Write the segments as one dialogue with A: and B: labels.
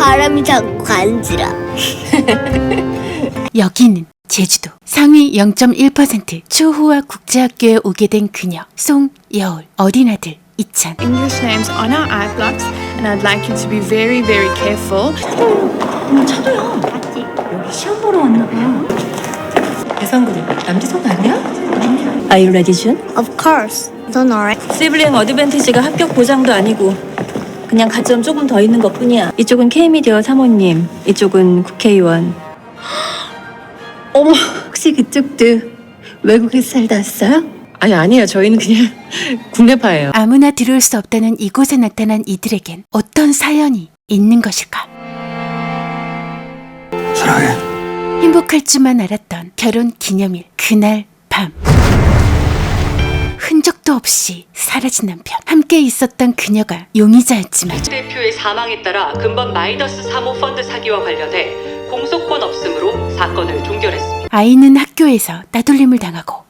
A: 바람이 자꾸 간지러.
B: 여기는 제주도 상위 0.1% 초호화 국제학교에 오게 된 그녀 송여울, 어린 아들 이찬.
C: English names on our eye blocks, and I'd like you to be very, very careful.
D: 차도야.
A: 맞지?
D: 여기 시험 보러 왔나 봐. 배상그룹 남지성 아니야? Are you ready, Jun?
A: Of course. Don't worry.
D: 시블링 어드밴티지가 합격 보장도 아니고 그냥 가점 조금 더 있는 것뿐이야. 이쪽은 K미디어 사모님, 이쪽은 국회의원. 어머, 혹시 그쪽도 외국에서 살다 왔어요?
E: 아니에요. 저희는 그냥 국내파예요.
B: 아무나 들어올 수 없다는 이곳에 나타난 이들에겐 어떤 사연이 있는 것일까?
F: 사랑해.
B: 행복할 줄만 알았던 결혼 기념일 그날 밤. 흔적도 없이 사라진 남편. 함께 있었던 그녀가 용의자였지만
G: 대표의 사망에 따라 근본 마이너스 사모펀드 사기와 관련해 공소권 없음으로 사건을 종결했습니다.
B: 아이는 학교에서 따돌림을 당하고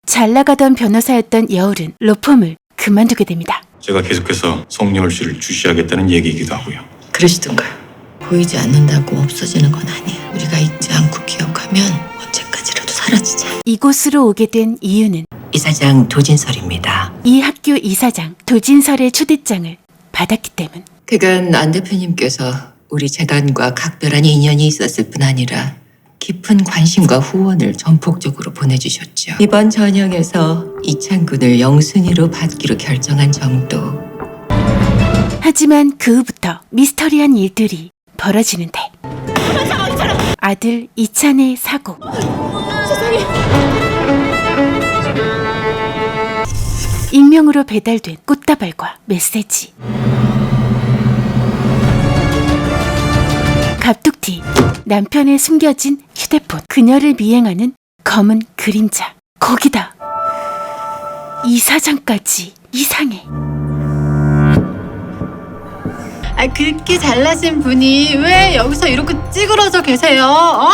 B: 잘 나가던 변호사였던 여울은 로펌을 그만두게 됩니다.
H: 제가 계속해서 송여울 씨를 주시하겠다는 얘기이기도 하고요.
E: 그러시던가요?
D: 보이지 않는다고 없어지는 건 아니야. 우리가 잊지 않고 기억하면 언제까지라도 사라지자.
B: 이곳으로 오게 된 이유는
D: 이사장 도진설입니다.
B: 이 학교 이사장 도진설의 초대장을 받았기 때문.
D: 그간 안 대표님께서 우리 재단과 각별한 인연이 있었을 뿐 아니라 깊은 관심과 후원을 전폭적으로 보내주셨죠. 이번 전형에서 이창군을 영순위로 받기로 결정한 정도.
B: 하지만 그 후부터 미스터리한 일들이 벌어지는데 아들 이찬의 사고. 익명으로 배달된 꽃다발과 메시지. 갑툭튀 남편의 숨겨진 휴대폰. 그녀를 미행하는 검은 그림자. 거기다 이사장까지 이상해.
E: 그렇게 잘나신 분이 왜 여기서 이렇게 찌그러져 계세요?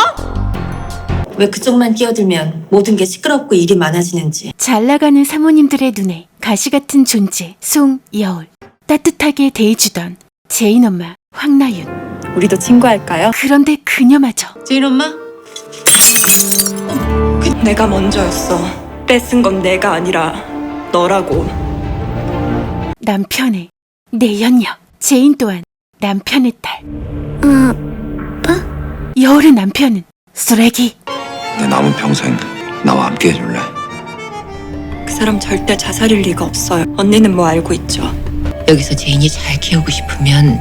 D: 왜 그쪽만 끼어들면 모든 게 시끄럽고 일이 많아지는지.
B: 잘 나가는 사모님들의 눈에 가시 같은 존재 송여울. 따뜻하게 대해주던 제인 엄마 황나윤.
C: 우리도 친구할까요?
B: 그런데 그녀마저
E: 제인 엄마?
I: 내가 먼저였어. 뺏은 건 내가 아니라 너라고.
B: 남편의 내연녀. 제인 또한 남편의 딸. 여울의 남편은 쓰레기.
F: 내 남은 평생 나와 함께 해줄래?
I: 그 사람 절대 자살일 리가 없어요. 언니는 뭐 알고 있죠?
D: 여기서 제인이 잘 키우고 싶으면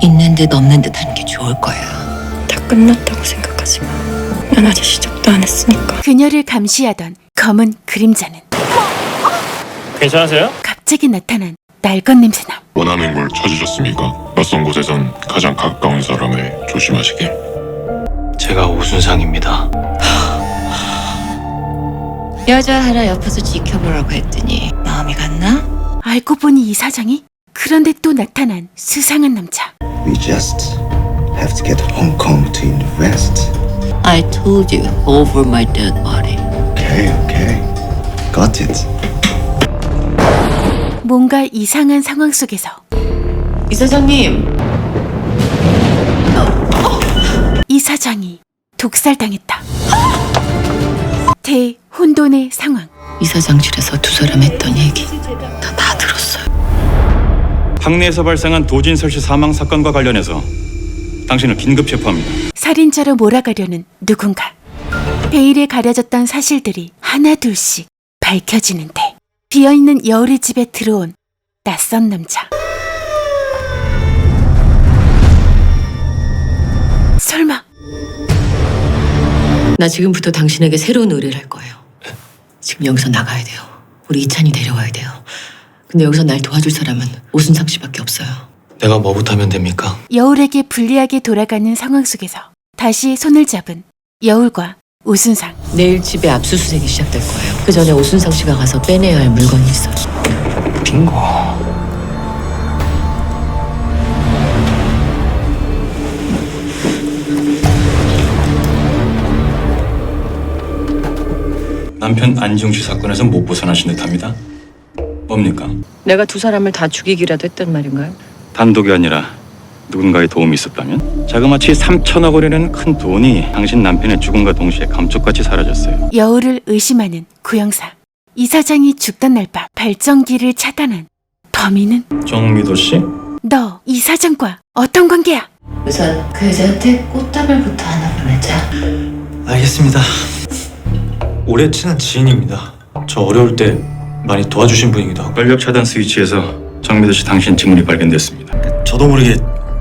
D: 있는 듯 없는 듯 하는 게 좋을 거야.
I: 다 끝났다고 생각하지 마. 난 아직 시작도 안 했으니까.
B: 그녀를 감시하던 검은 그림자는
H: 괜찮으세요?
B: 갑자기 나타난 낡은 냄새나.
J: 원하는 걸 찾으셨습니까? 낯선 곳에선 가장 가까운 사람을 조심하시길.
H: 제가 오순상입니다.
D: 여자 하나 옆에서 지켜보라고 했더니 마음이 갔나?
B: 알고 보니 이 사장이. 그런데 또 나타난 수상한 남자.
F: We just have to get Hong Kong to invest.
D: I told you over my dead body.
F: Okay. Got it.
B: 뭔가 이상한 상황 속에서
E: 이사장님.
B: 이 사장이 독살당했다. 대혼돈의 상황.
D: 이사장실에서 두 사람 했던 얘기 다 들었어요.
H: 학내에서 발생한 도진설 씨 사망 사건과 관련해서 당신을 긴급 체포합니다.
B: 살인자로 몰아가려는 누군가. 베일에 가려졌던 사실들이 하나둘씩 밝혀지는데 비어있는 여울의 집에 들어온 낯선 남자. 설마
D: 나 지금부터 당신에게 새로운 의뢰를 할 거예요. 지금 여기서 나가야 돼요. 우리 이찬이 데려와야 돼요. 근데 여기서 날 도와줄 사람은 오순상 씨밖에 없어요.
H: 내가 뭐부터 하면 됩니까?
B: 여울에게 불리하게 돌아가는 상황 속에서 다시 손을 잡은 여울과 오순상.
D: 내일 집에 압수수색이 시작될 거예요. 그 전에 오순상 씨가 가서 빼내야 할 물건이 있어요.
F: 빙고.
H: 남편 안지용 씨 사건에서 못 벗어나신 듯합니다. 뭡니까?
E: 내가 두 사람을 다 죽이기라도 했단 말인가요?
H: 단독이 아니라 누군가의 도움이 있었다면? 자그마치 3천억 원이라는 큰 돈이 당신 남편의 죽음과 동시에 감쪽같이 사라졌어요.
B: 여우를 의심하는 구형사. 이사장이 죽던 날 밤 발전기를 차단한 범인은
H: 정미도 씨?
B: 너 이사장과 어떤 관계야?
D: 우선 그 여자한테 꽃다발부터 하나 보내자.
K: 알겠습니다. 오래 친한 지인입니다. 저 어려울 때 많이 도와주신 분이기도 하고.
H: 권력 차단 스위치에서 정미도 씨 당신 지문이 발견됐습니다.
K: 저도 모르게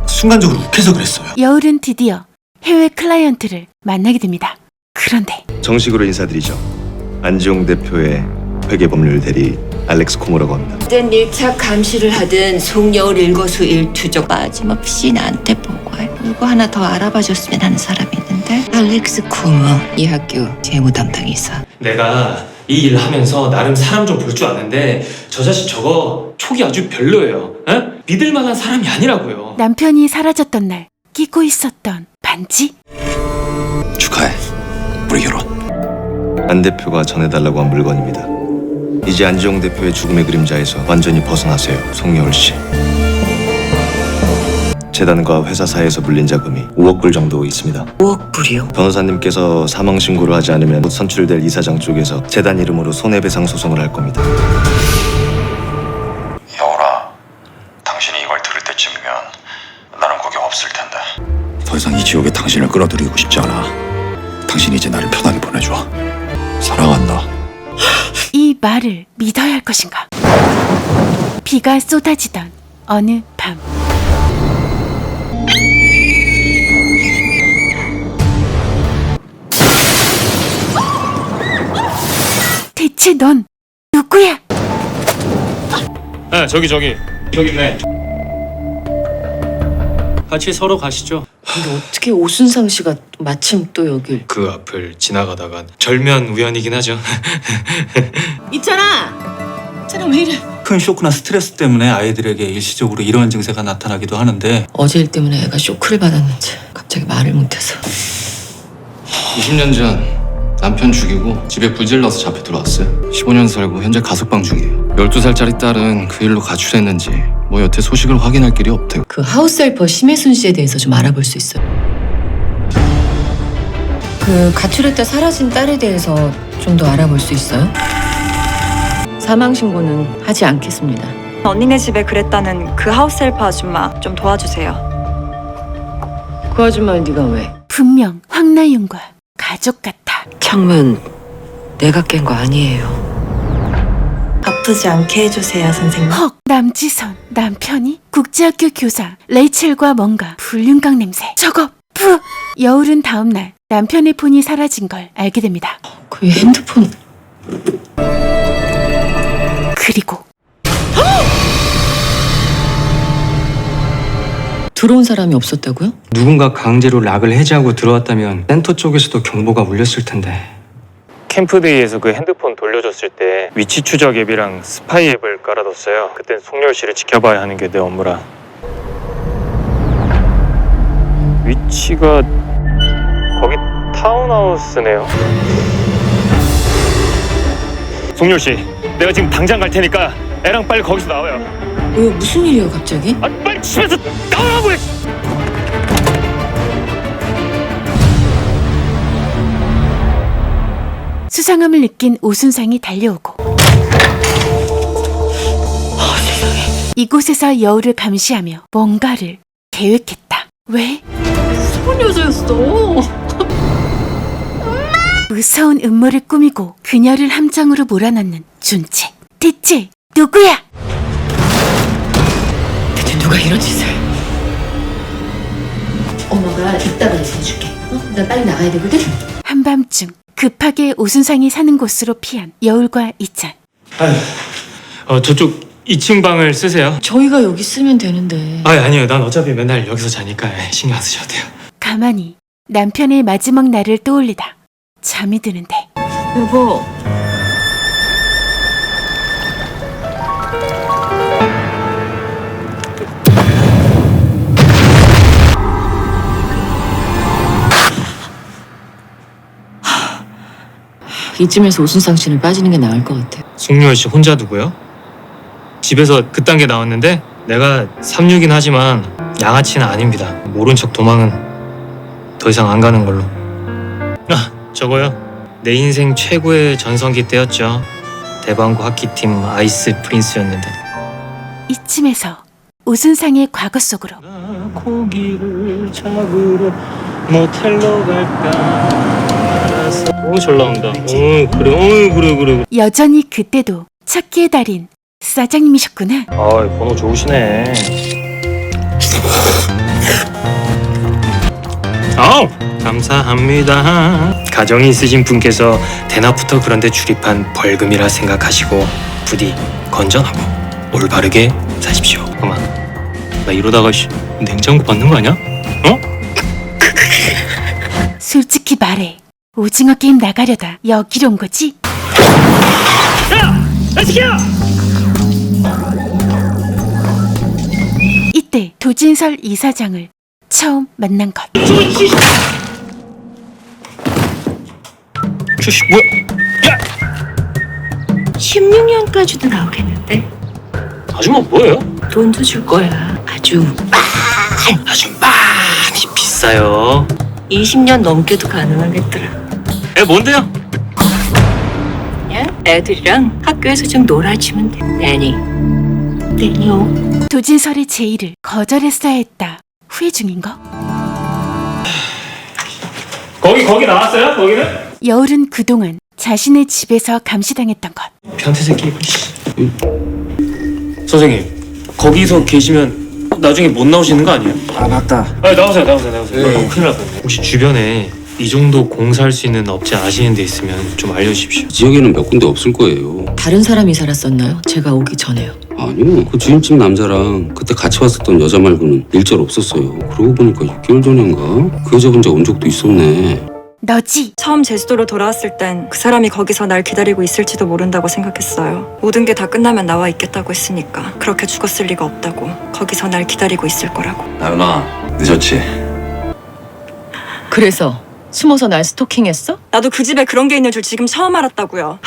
K: 순간적으로 욱해서 그랬어요.
B: 여울은 드디어 해외 클라이언트를 만나게 됩니다. 그런데
F: 정식으로 인사드리죠. 안지용 대표의 회계법률 대리 알렉스 코모라고 합니다.
D: 어떤 1차 감시를 하든 송여울 일거수일투족 빠짐없이 나한테 보고해. 누구 하나 더 알아봐줬으면 하는 사람이 있는데 알렉스 코모, 이 학교 재무 담당이사.
K: 내가 이 일 하면서 나름 사람 좀 볼 줄 아는데 저 자식 저거 촉이 아주 별로예요. 에? 믿을 만한 사람이 아니라고요.
B: 남편이 사라졌던 날 끼고 있었던 반지?
F: 축하해. 우리 결혼. 안 대표가 전해달라고 한 물건입니다. 이제 안지용 대표의 죽음의 그림자에서 완전히 벗어나세요, 송여울 씨. 재단과 회사사에서 물린 자금이 5억 불 정도 있습니다.
D: 5억 불이요?
F: 변호사님께서 사망 신고를 하지 않으면 곧 선출될 이사장 쪽에서 재단 이름으로 손해배상 소송을 할 겁니다.
J: 여울아, 당신이 이걸 들을 때쯤이면 나는 거기 없을 텐데.
F: 더 이상 이 지옥에 당신을 끌어들이고 싶지 않아. 당신이 이제 나를 편하게 보내줘. 사랑한다.
B: 이 말을 믿어야 할 것인가? 비가 쏟아지던 어느 밤 대체 넌 누구야?
K: 네, 저기 있네. 같이 서로 가시죠.
D: 근데 어떻게 오순상 씨가 마침 또 여길?
K: 그 앞을 지나가다가 절면 우연이긴 하죠.
E: 있잖아 왜 이래?
L: 큰 쇼크나 스트레스 때문에 아이들에게 일시적으로 이러한 증세가 나타나기도 하는데
D: 어제 일 때문에 애가 쇼크를 받았는지 갑자기 말을 못해서.
M: 20년 전 남편 죽이고 집에 불질러서 잡혀 들어왔어요. 15년 살고 현재 가석방 중이에요. 12살짜리 딸은 그 일로 가출했는지 뭐 여태 소식을 확인할 길이 없대요.
D: 그 하우스헬퍼 심혜순 씨에 대해서 좀 알아볼 수 있어요? 그 가출했다 사라진 딸에 대해서 좀 더 알아볼 수 있어요? 사망 신고는 하지 않겠습니다.
I: 언니네 집에 그랬다는 그 하우스헬퍼 아줌마 좀 도와주세요.
D: 그 아줌마는 네가 왜?
B: 분명 황나윤과 가족 같아.
D: 창문 내가 깬 거 아니에요.
I: 아프지 않게 해주세요, 선생님.
B: 헉, 남지선 남편이 국제학교 교사 레이첼과 뭔가 불륜각 냄새. 저거 푸. 여울은 다음 날 남편의 폰이 사라진 걸 알게 됩니다.
D: 그 핸드폰.
B: 그리고
D: 들어온 사람이 없었다고요?
K: 누군가 강제로 락을 해제하고 들어왔다면 센터 쪽에서도 경보가 울렸을 텐데. 캠프데이에서 그 핸드폰 돌려줬을 때 위치 추적 앱이랑 스파이 앱을 깔아뒀어요. 그땐 송여울 씨를 지켜봐야 하는 게 내 업무라. 위치가 거기 타운하우스네요. 송여울 씨, 내가 지금 당장 갈 테니까 애랑 빨리 거기서 나와요.
D: 왜 무슨 일이야 갑자기?
K: 아, 빨리 집에서 나오라고 해!
B: 수상함을 느낀 오순상이 달려오고 이곳에서 여울을 감시하며 뭔가를 계획했다. 왜?
E: 무슨 여자였어?
B: 무서운 음모를 꾸미고 그녀를 함정으로 몰아넣는 준채. 대체 누구야?
D: 대체 누가 이런 짓을? 엄마가 이따가 얘기해줄게. 나 빨리 나가야 되거든?
B: 한밤중 급하게 오순상이 사는 곳으로 피한 여울과 이찬.
K: 저쪽 2층 방을 쓰세요.
D: 저희가 여기 쓰면 되는데.
K: 아니요. 난 어차피 맨날 여기서 자니까 신경 안 쓰셔도 돼요.
B: 가만히 남편의 마지막 날을 떠올리다 잠이 드는데.
D: 여보. 이쯤에서 오순상 씨는 빠지는 게 나을 것 같아요.
K: 송여울 씨 혼자 두고요? 집에서 그딴 게 나왔는데 내가 36인 하지만 양아치는 아닙니다. 모른 척 도망은 더 이상 안 가는 걸로. 아, 저거요? 내 인생 최고의 전성기 때였죠. 대방구 하키팀 아이스 프린스였는데.
B: 이쯤에서 우순상의 과거 속으로
K: 고기를 잡으러 모텔로 갈까. 오, 잘 나온다. 그래.
B: 여전히 그때도 찾기의 달인 사장님이셨구나.
K: 아, 번호 좋으시네. 아우, 감사합니다. 가정이 있으신 분께서 대낮부터 그런데 출입한 벌금이라 생각하시고 부디 건전하고 올바르게 사십시오. 그만. 나 이러다가 냉장고 받는 거 아니야? 어?
B: 솔직히 말해. 오징어 게임 나가려다 여기로 온 거지? 이때 도진설 이사장을 처음 만난 것.
K: 주식 뭐야? 야!
D: 16년까지도 나오겠는데?
K: 아줌마 뭐예요?
D: 돈도 줄 거야. 아주
K: 많이 비싸요.
D: 20년 넘게도 가능하겠더라.
K: 뭔데요?
D: 그냥 애들이랑 학교에서 좀 놀아주면 돼. 데니오.
B: 도진설의 제의를 거절했어야 했다. 후회 중인가?
K: 거기 나왔어요? 거기는?
B: 여울은 그동안 자신의 집에서 감시당했던 것.
K: 변태 새끼. 선생님, 거기서 계시면 나중에 못 나오시는 거 아니에요?
L: 아 맞다.
K: 나오세요. 큰일 날 뻔네. 혹시 주변에 이 정도 공사할 수 있는 업체 아시는 데 있으면 좀 알려주십시오.
N: 지역에는 몇 군데 없을 거예요.
D: 다른 사람이 살았었나요? 제가 오기 전에요.
N: 아니요. 그 주인집 남자랑 그때 같이 왔었던 여자 말고는 일절 없었어요. 그러고 보니까 6개월 전인가? 그 여자 혼자 온 적도 있었네.
B: 너지?
I: 처음 제주도로 돌아왔을 땐 그 사람이 거기서 날 기다리고 있을지도 모른다고 생각했어요. 모든 게 다 끝나면 나와 있겠다고 했으니까. 그렇게 죽었을 리가 없다고. 거기서 날 기다리고 있을 거라고.
L: 나연아, 늦었지?
D: 그래서 숨어서 날 스토킹했어?
I: 나도 그 집에 그런 게 있는 줄 지금 처음 알았다고요.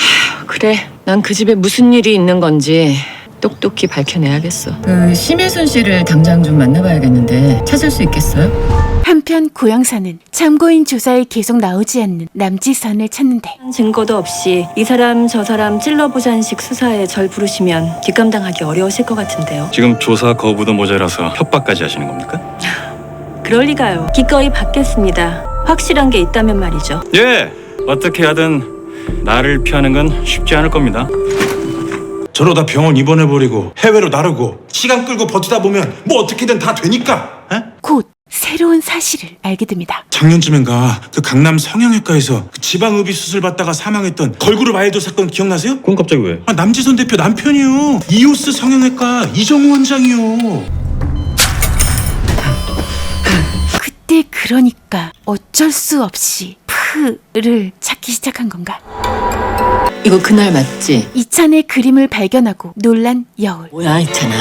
D: 그래, 난 그 집에 무슨 일이 있는 건지 똑똑히 밝혀내야겠어. 그 심혜순 씨를 당장 좀 만나봐야겠는데 찾을 수 있겠어요?
B: 한편 고영사는 참고인 조사에 계속 나오지 않는 남지선을 찾는데
O: 증거도 없이 이 사람 저 사람 찔러보자식 수사에 절 부르시면 뒷감당하기 어려우실 것 같은데요.
H: 지금 조사 거부도 모자라서 협박까지 하시는 겁니까?
O: 그럴 리가요. 기꺼이 받겠습니다. 확실한 게 있다면 말이죠.
H: 예, 어떻게 하든 나를 피하는 건 쉽지 않을 겁니다.
L: 저러다 병원 입원해버리고 해외로 나르고 시간 끌고 버티다 보면 뭐 어떻게든 다 되니까. 에?
B: 곧 새로운 사실을 알게 됩니다.
L: 작년쯤인가 그 강남 성형외과에서 그 지방흡입 수술 받다가 사망했던 걸그룹 아이돌 사건 기억나세요?
H: 그건 갑자기 왜?
L: 남지선 대표 남편이요. 이오스 성형외과 이정우 원장이요.
B: 그때 그러니까 어쩔 수 없이 프를 찾기 시작한 건가?
D: 이거 그날 맞지?
B: 이찬의 그림을 발견하고 놀란 여울.
D: 뭐야, 이찬아.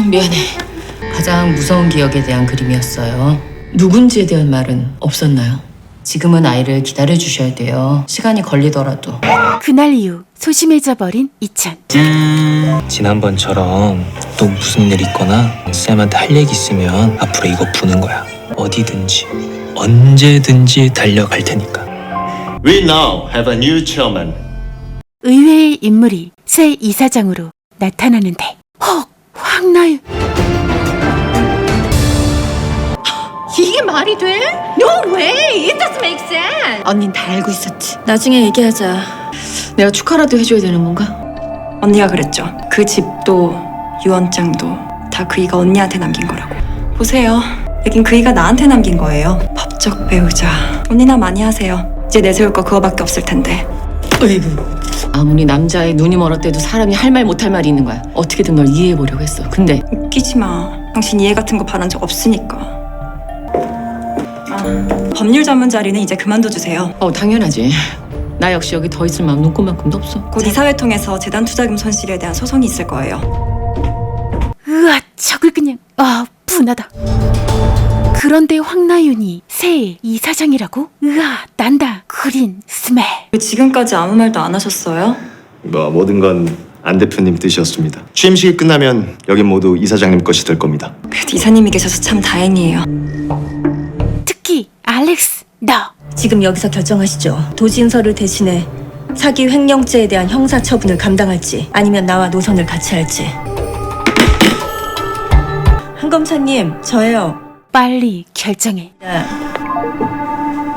D: 미안해. 가장 무서운 기억에 대한 그림이었어요. 누군지에 대한 말은 없었나요? 지금은 아이를 기다려주셔야 돼요. 시간이 걸리더라도.
B: 그날 이후 소심해져 버린 이찬.
K: 지난번처럼 또 무슨 일 있거나 쌤한테 할 얘기 있으면 앞으로 이거 부는 거야. 어디든지 언제든지 달려갈 테니까.
F: We now have a new chairman.
B: 의외의 인물이 새 이사장으로 나타나는데 헉! 황나윤.
E: 이게 말이 돼? No way! It doesn't make sense! 언닌 다 알고 있었지.
O: 나중에 얘기하자.
D: 내가 축하라도 해줘야 되는 건가?
I: 언니가 그랬죠. 그 집도 유언장도 다 그이가 언니한테 남긴 거라고. 보세요. 여긴 그이가 나한테 남긴 거예요. 법적 배우자. 언니나 많이 하세요. 이제 내세울 거 그거밖에 없을 텐데.
D: 어이구. 아무리 남자의 눈이 멀었대도 사람이 할 말 못할 말이 있는 거야. 어떻게든 널 이해해보려고 했어. 근데
I: 웃기지 마. 당신 이해 같은 거 바란 적 없으니까. 법률 전문 자리는 이제 그만둬주세요.
D: 당연하지. 나 역시 여기 더 있을 마음 눈꼽만큼도 없어.
I: 곧 이사회 통해서 재단 투자금 손실에 대한 소송이 있을 거예요.
B: 으아, 저걸 그냥 분하다. 그런데 황나윤이 새 이사장이라고? 으아, 난다. 흐린 스멜.
I: 왜 지금까지 아무 말도 안 하셨어요?
F: 모든 건 안 대표님 뜻이었습니다. 취임식이 끝나면 여긴 모두 이사장님 것이 될 겁니다.
I: 그래도 이사님이 계셔서 참 다행이에요.
B: 특히 알렉스, 너.
O: 지금 여기서 결정하시죠. 도진서를 대신해 사기 횡령죄에 대한 형사 처분을 감당할지 아니면 나와 노선을 같이 할지. 한검사님, 저예요.
B: 빨리 결정해.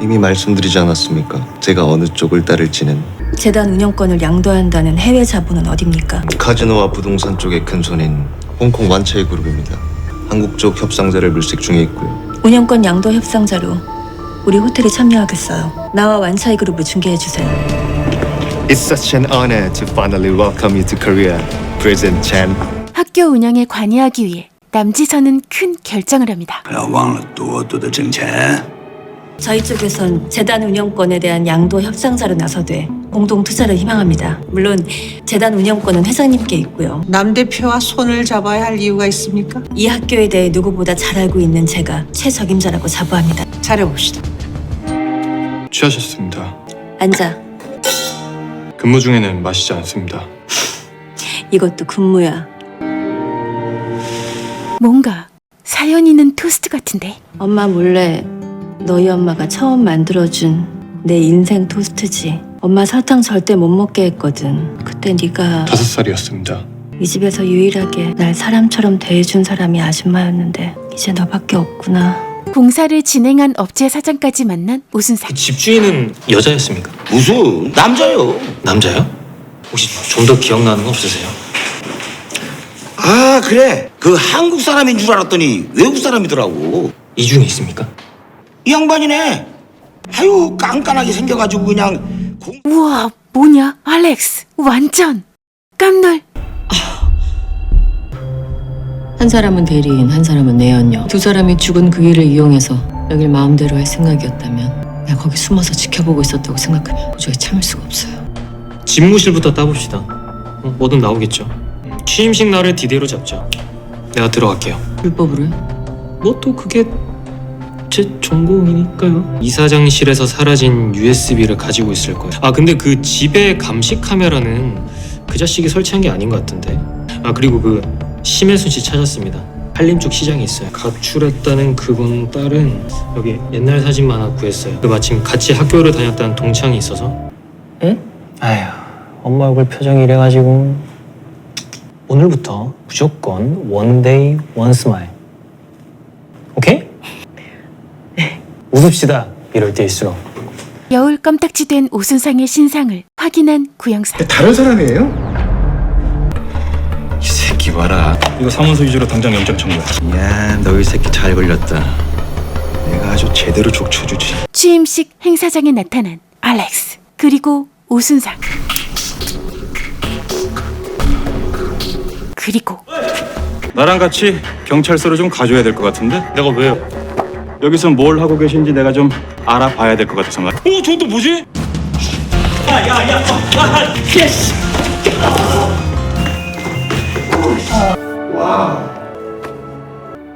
F: 이미 말씀드리지 않았습니까? 제가 어느 쪽을 따를지는.
O: 재단 운영권을 양도한다는 해외 자본은 어딥니까?
F: 카지노와 부동산 쪽의 큰 손인 홍콩 완차이 그룹입니다. 한국 쪽 협상자를 물색 중에 있고요.
O: 운영권 양도 협상자로 우리 호텔이 참여하겠어요. 나와 완차이 그룹을 중개해주세요.
F: It's such an honor to finally welcome you to Korea, President Chan.
B: 학교 운영에 관여하기 위해 남지선은 큰 결정을 합니다.
O: 저희 쪽에선 재단 운영권에 대한 양도 협상자로 나서되 공동 투자를 희망합니다. 물론 재단 운영권은 회장님께 있고요.
P: 남 대표와 손을 잡아야 할 이유가 있습니까?
O: 이 학교에 대해 누구보다 잘 알고 있는 제가 최적임자라고 자부합니다.
P: 잘해봅시다.
K: 취하셨습니다.
O: 앉아.
K: 근무 중에는 마시지 않습니다.
O: 이것도 근무야.
B: 뭔가 사연 있는 토스트 같은데.
O: 엄마 몰래 너희 엄마가 처음 만들어준 내 인생 토스트지. 엄마 설탕 절대 못 먹게 했거든. 그때 네가
K: 5살이었습니다.
O: 이 집에서 유일하게 날 사람처럼 대해준 사람이 아줌마였는데 이제 너밖에 없구나.
B: 공사를 진행한 업체 사장까지 만난 오순상.
Q: 집주인은 여자였습니까?
R: 무슨 남자요?
Q: 남자요? 혹시 좀 더 기억나는 거 없으세요?
R: 아 그래 그 한국 사람인 줄 알았더니 외국 사람이더라고.
Q: 이 중에 있습니까?
R: 이 양반이네. 아유 깐깐하게 생겨가지고 그냥
B: 우와, 뭐냐? 알렉스, 완전 깜놀.
D: 한 사람은 대리인, 한 사람은 내연녀. 두 사람이 죽은 그 일을 이용해서 여길 마음대로 할 생각이었다면 내가 거기 숨어서 지켜보고 있었다고 생각하면 도저히 참을 수가 없어요.
Q: 집무실부터 따봅시다. 뭐든 나오겠죠. 취임식 날을 디데이로 잡죠. 내가 들어갈게요.
D: 불법으로요?
Q: 뭐 또 그게 제 전공이니까요. 이사장실에서 사라진 USB를 가지고 있을 거예요. 아 근데 그 집에 감시 카메라는 그 자식이 설치한 게 아닌 것 같은데. 아 그리고 그 심혜순 씨 찾았습니다. 한림 쪽 시장에 있어요. 가출했다는 그분 딸은 여기 옛날 사진만 하나 구했어요. 그 마침 같이 학교를 다녔다는 동창이 있어서.
D: 에?
Q: 아휴 엄마 얼굴 표정이 이래가지고 오늘부터 무조건 one day one smile. 오케이? 웃읍시다. 이럴 때일수록.
B: 여울 껌딱지 된 오순상의 신상을 확인한 구영사.
L: 다른 사람이에요?
F: 이 새끼 봐라.
H: 이거 사문서 위주로 당장 영장 청구해.
F: 야, 너 이 새끼 잘 걸렸다. 내가 아주 제대로 족쳐주지.
B: 취임식 행사장에 나타난 알렉스, 그리고 오순상. 그리고
H: 나랑 같이 경찰서로 좀 가줘야 될 것 같은데?
Q: 내가 왜요?
H: 여기서 뭘 하고 계신지 내가 좀 알아봐야 될 것 같아서 말이야.
Q: 저건 또 뭐지?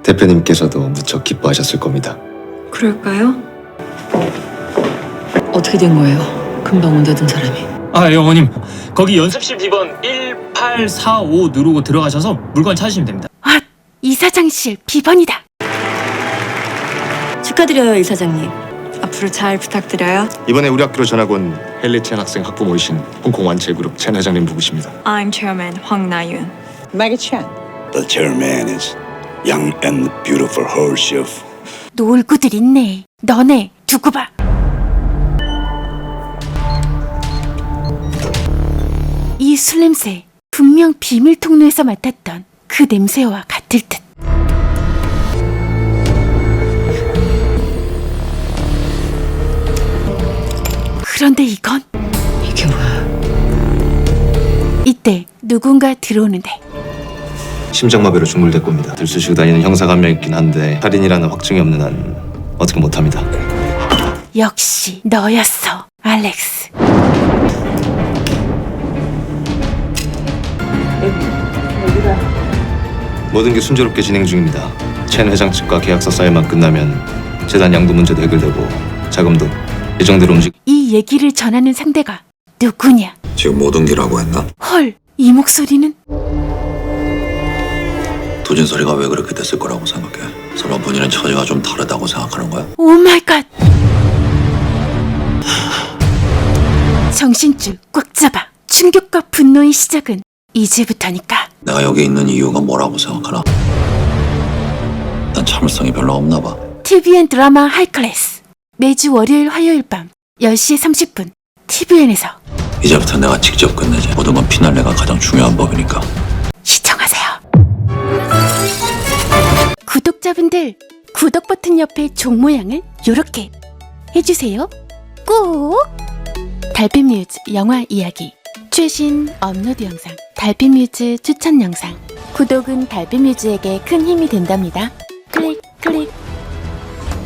F: 대표님께서도 무척 기뻐하셨을 겁니다.
D: 그럴까요? 어떻게 된 거예요? 금방 온다던 사람이.
Q: 아, 예, 어머님. 거기 연습실 비번 1845 누르고 들어가셔서 물건 찾으시면 됩니다.
B: 아, 이사장실 비번이다.
O: 축하드려요, 이사장님.
I: 앞으로 잘 부탁드려요.
F: 이번에 우리 학교로 전학 온 헨리 첸 학생 학부모이신 홍콩 완체 그룹 첸 회장님 부부십니다.
I: I'm Chairman 황나윤.
P: Maggie Chan.
J: The chairman is young and beautiful herself.
B: 놀고들 있네. 너네 두고 봐. 이 술 냄새 분명 비밀 통로에서 맡았던 그 냄새와 같을 듯. 그런데 이건
D: 이게 뭐야?
B: 이때 누군가 들어오는데
F: 심장마비로 중물될 겁니다. 들쑤시고 다니는 형사가 한 명 있긴 한데 살인이라는 확증이 없는 한 어떻게 못합니다.
B: 역시 너였어, 알렉스.
F: 모든 게 순조롭게 진행 중입니다. 첸 회장 측과 계약서 사인만 끝나면 재단 양도 문제도 해결되고 자금도 예정대로
B: 이 얘기를 전하는 상대가 누구냐?
S: 지금 못 옮기라고 했나?
B: 헐, 이 목소리는?
S: 도진설이가 왜 그렇게 됐을 거라고 생각해? 설마 본인은 처지가 좀 다르다고 생각하는 거야?
B: 오 마이 갓! 정신줄 꽉 잡아. 충격과 분노의 시작은 이제부터니까.
S: 내가 여기 있는 이유가 뭐라고 생각하나? 난 참을성이 별로 없나 봐.
B: TVN 드라마 하이클래스. 매주 월요일 화요일 밤 10시 30분 TVN에서
S: 이제부터 내가 직접 끝내지. 모든 건 피날레가 가장 중요한 법이니까.
B: 시청하세요. 구독자분들, 구독 버튼 옆에 종 모양을 요렇게 해주세요. 꼭! 달빛뮤즈 영화 이야기 최신 업로드 영상 달빛뮤즈 추천 영상. 구독은 달빛뮤즈에게 큰 힘이 된답니다. 클릭 클릭.